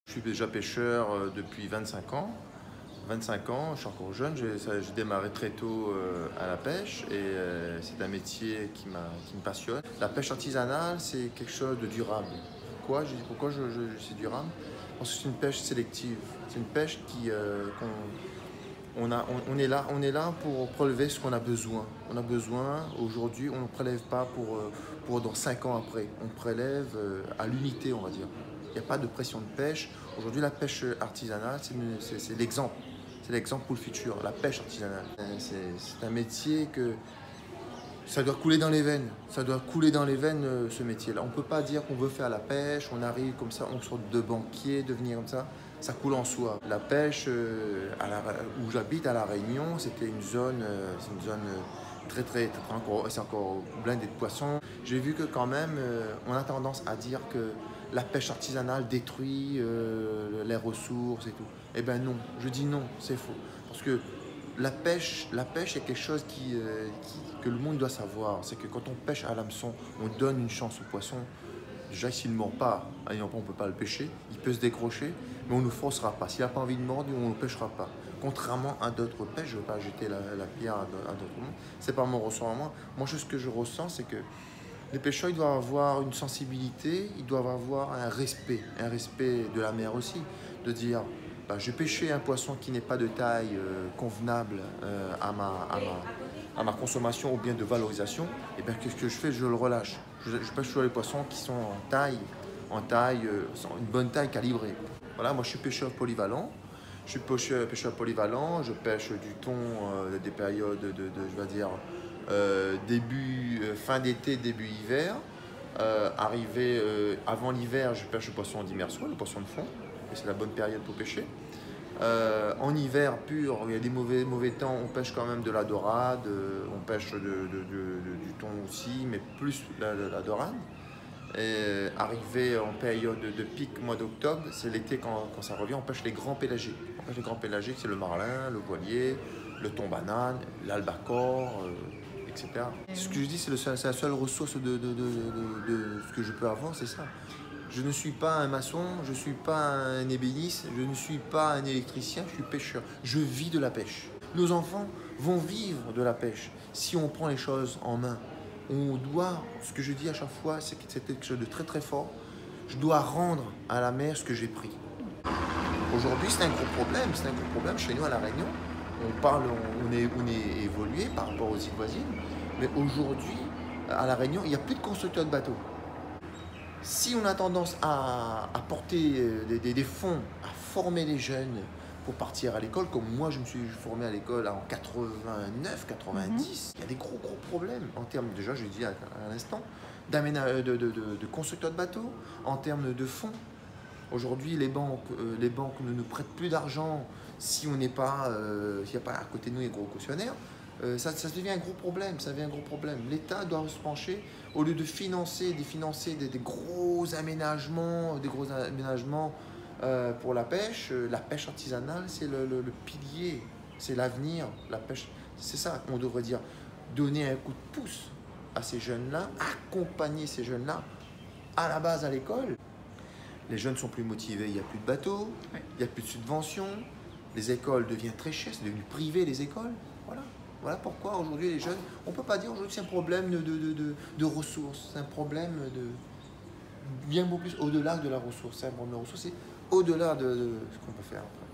Je suis déjà pêcheur depuis 25 ans. 25 ans, je suis encore jeune, j'ai démarré très tôt à la pêche et c'est un métier qui me passionne. La pêche artisanale, c'est quelque chose de durable. Pourquoi c'est durable? Parce que c'est une pêche sélective. C'est une pêche on est là pour prélever ce qu'on a besoin. On a besoin, aujourd'hui, on ne prélève pas pour dans 5 ans après. On prélève à l'unité, on va dire. Il n'y a pas de pression de pêche. Aujourd'hui, la pêche artisanale, c'est l'exemple. C'est l'exemple pour le futur, la pêche artisanale. C'est un métier que ça doit couler dans les veines. Ça doit couler dans les veines, ce métier-là. On ne peut pas dire qu'on veut faire la pêche, on arrive comme ça, on sort de banquier, devenir comme ça. Ça coule en soi. La pêche, où j'habite, à La Réunion, c'était une zone, c'est une zone c'est encore blindé de poissons. J'ai vu que quand même, on a tendance à dire que la pêche artisanale détruit les ressources et tout. Eh bien non, je dis non, c'est faux. Parce que la pêche est quelque chose que le monde doit savoir. C'est que quand on pêche à l'hameçon, on donne une chance au poisson. Déjà, s'il ne mord pas, on ne peut pas le pêcher. Il peut se décrocher, mais on ne le forcera pas. S'il n'a pas envie de mordre, on ne le pêchera pas. Contrairement à d'autres pêches, je ne veux pas jeter la pierre à d'autres mondes. Ce n'est pas mon ressort à moi. Moi, ce que je ressens, c'est que les pêcheurs, ils doivent avoir une sensibilité, ils doivent avoir un respect de la mer aussi. De dire, bah, je pêchais un poisson qui n'est pas de taille convenable à ma consommation ou bien de valorisation, et bien qu'est-ce que je fais? Je le relâche. Je pêche sur les poissons qui sont une bonne taille calibrée. Voilà, moi je suis pêcheur polyvalent. Je suis pêcheur polyvalent, je pêche du thon des périodes je vais dire, fin d'été, début hiver. Avant l'hiver, je pêche le poisson d'immersion, le poisson de fond, et c'est la bonne période pour pêcher. En hiver pur, il y a des mauvais temps, on pêche quand même de la dorade, on pêche du thon aussi, mais plus la dorade. Et arrivé en période de pic, mois d'octobre, c'est l'été quand ça revient, on pêche les grands pélagiques. On pêche les grands pélagiques, c'est le marlin, le voilier, le thon banane, l'albacore, etc. Ce que je dis, c'est la seule ressource de ce que je peux avoir, c'est ça. Je ne suis pas un maçon, je ne suis pas un ébéniste, je ne suis pas un électricien, je suis pêcheur. Je vis de la pêche. Nos enfants vont vivre de la pêche si on prend les choses en main. Ce que je dis à chaque fois, c'est que c'est quelque chose de très très fort. Je dois rendre à la mer ce que j'ai pris. Aujourd'hui, c'est un gros problème chez nous à La Réunion. On est évolué par rapport aux îles voisines, mais aujourd'hui, à La Réunion, il n'y a plus de constructeurs de bateaux. Si on a tendance à porter des fonds, à former les jeunes pour partir à l'école, comme moi je me suis formé à l'école en 89, 90, il y a des gros problèmes en termes, déjà je l'ai dit à l'instant, de constructeurs de bateaux, en termes de fonds. Aujourd'hui, les banques ne nous prêtent plus d'argent si on n'est pas, s'il n'y a pas à côté de nous les gros cautionnaires. Ça devient un gros problème, L'État doit se pencher, au lieu de financer des gros aménagements, pour la pêche artisanale, c'est le pilier, c'est l'avenir, la pêche, c'est ça qu'on devrait dire, donner un coup de pouce à ces jeunes-là, accompagner ces jeunes-là à la base à l'école. Les jeunes sont plus motivés, il n'y a plus de bateaux, il n'y a plus de subventions, les écoles deviennent très chères, c'est devenu privé les écoles, Voilà pourquoi aujourd'hui les jeunes, on ne peut pas dire aujourd'hui que c'est un problème de ressources, c'est un problème bien beaucoup plus au-delà de la ressource. C'est un problème de ressources, c'est au-delà de ce qu'on peut faire après.